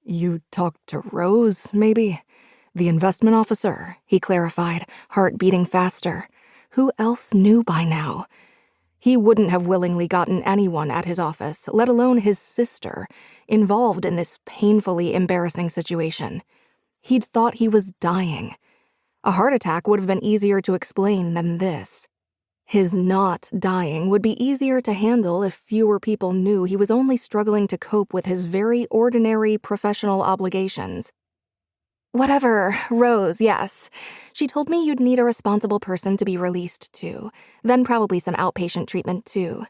You talked to Rose, maybe? The investment officer, he clarified, heart beating faster. Who else knew by now? He wouldn't have willingly gotten anyone at his office, let alone his sister, involved in this painfully embarrassing situation. He'd thought he was dying. A heart attack would have been easier to explain than this. His not dying would be easier to handle if fewer people knew he was only struggling to cope with his very ordinary professional obligations. Whatever, Rose, yes. She told me you'd need a responsible person to be released to, then probably some outpatient treatment too.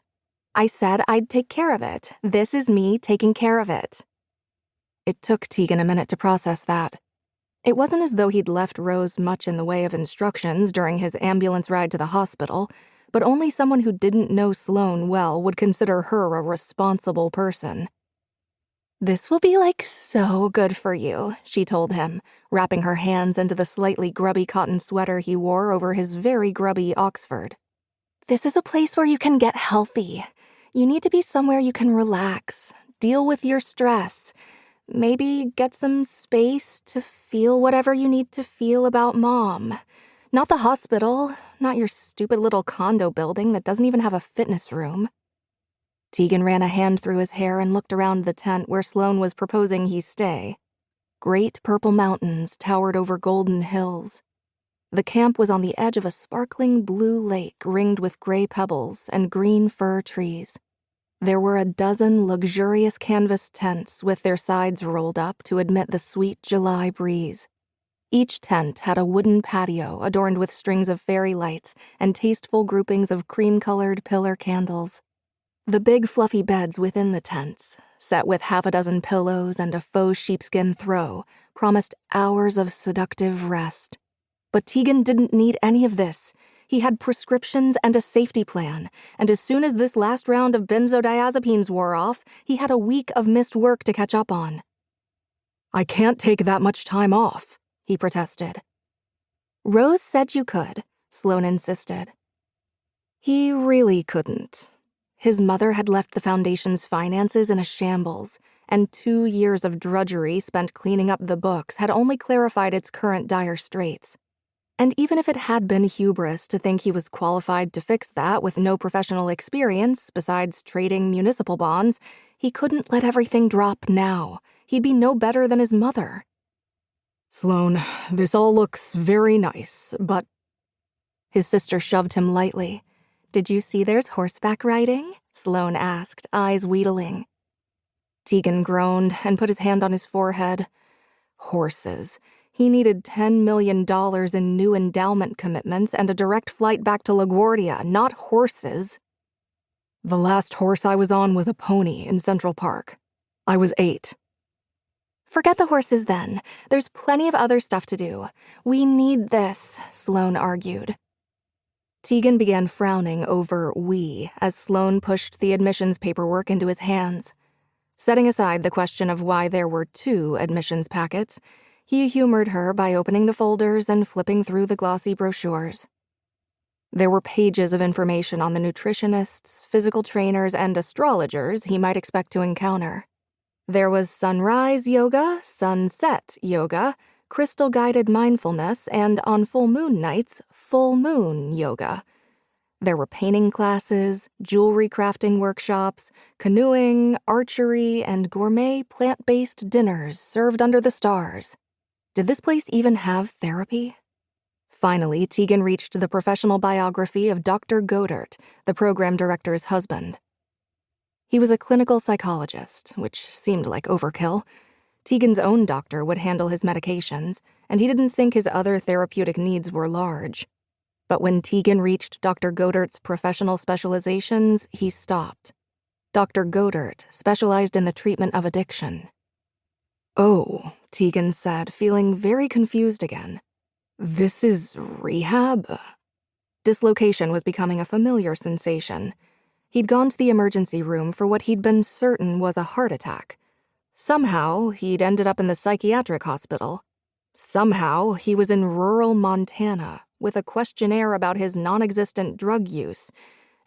I said I'd take care of it. This is me taking care of it. It took Teagan a minute to process that. It wasn't as though he'd left Rose much in the way of instructions during his ambulance ride to the hospital, but only someone who didn't know Sloane well would consider her a responsible person. This will be so good for you, she told him, wrapping her hands into the slightly grubby cotton sweater he wore over his very grubby Oxford. This is a place where you can get healthy. You need to be somewhere you can relax, deal with your stress, maybe get some space to feel whatever you need to feel about Mom. Not the hospital, not your stupid little condo building that doesn't even have a fitness room. Teagan ran a hand through his hair and looked around the tent where Sloane was proposing he stay. Great purple mountains towered over golden hills. The camp was on the edge of a sparkling blue lake ringed with gray pebbles and green fir trees. There were a dozen luxurious canvas tents with their sides rolled up to admit the sweet July breeze. Each tent had a wooden patio adorned with strings of fairy lights and tasteful groupings of cream-colored pillar candles. The big fluffy beds within the tents, set with half a dozen pillows and a faux sheepskin throw, promised hours of seductive rest. But Teagan didn't need any of this. He had prescriptions and a safety plan, and as soon as this last round of benzodiazepines wore off, he had a week of missed work to catch up on. I can't take that much time off, he protested. Rose said you could, Sloane insisted. He really couldn't. His mother had left the foundation's finances in a shambles, and 2 years of drudgery spent cleaning up the books had only clarified its current dire straits. And even if it had been hubris to think he was qualified to fix that with no professional experience besides trading municipal bonds, he couldn't let everything drop now. He'd be no better than his mother. Sloane, this all looks very nice, but... His sister shoved him lightly. Did you see there's horseback riding? Sloane asked, eyes wheedling. Teagan groaned and put his hand on his forehead. Horses. He needed $10 million in new endowment commitments and a direct flight back to LaGuardia, not horses. The last horse I was on was a pony in Central Park. I was 8. Forget the horses then. There's plenty of other stuff to do. We need this, Sloane argued. Teagan began frowning over we as Sloane pushed the admissions paperwork into his hands. Setting aside the question of why there were 2 admissions packets, he humored her by opening the folders and flipping through the glossy brochures. There were pages of information on the nutritionists, physical trainers, and astrologers he might expect to encounter. There was sunrise yoga, sunset yoga, crystal-guided mindfulness, and on full moon nights, full moon yoga. There were painting classes, jewelry crafting workshops, canoeing, archery, and gourmet plant-based dinners served under the stars. Did this place even have therapy? Finally, Teagan reached the professional biography of Dr. Godert, the program director's husband. He was a clinical psychologist, which seemed like overkill. Teagan's own doctor would handle his medications, and he didn't think his other therapeutic needs were large. But when Teagan reached Dr. Godert's professional specializations, he stopped. Dr. Godert specialized in the treatment of addiction. Oh, Teagan said, feeling very confused again. This is rehab? Dislocation was becoming a familiar sensation. He'd gone to the emergency room for what he'd been certain was a heart attack. Somehow, he'd ended up in the psychiatric hospital. Somehow, he was in rural Montana with a questionnaire about his non-existent drug use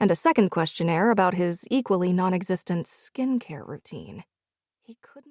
and a second questionnaire about his equally non-existent skincare routine. He couldn't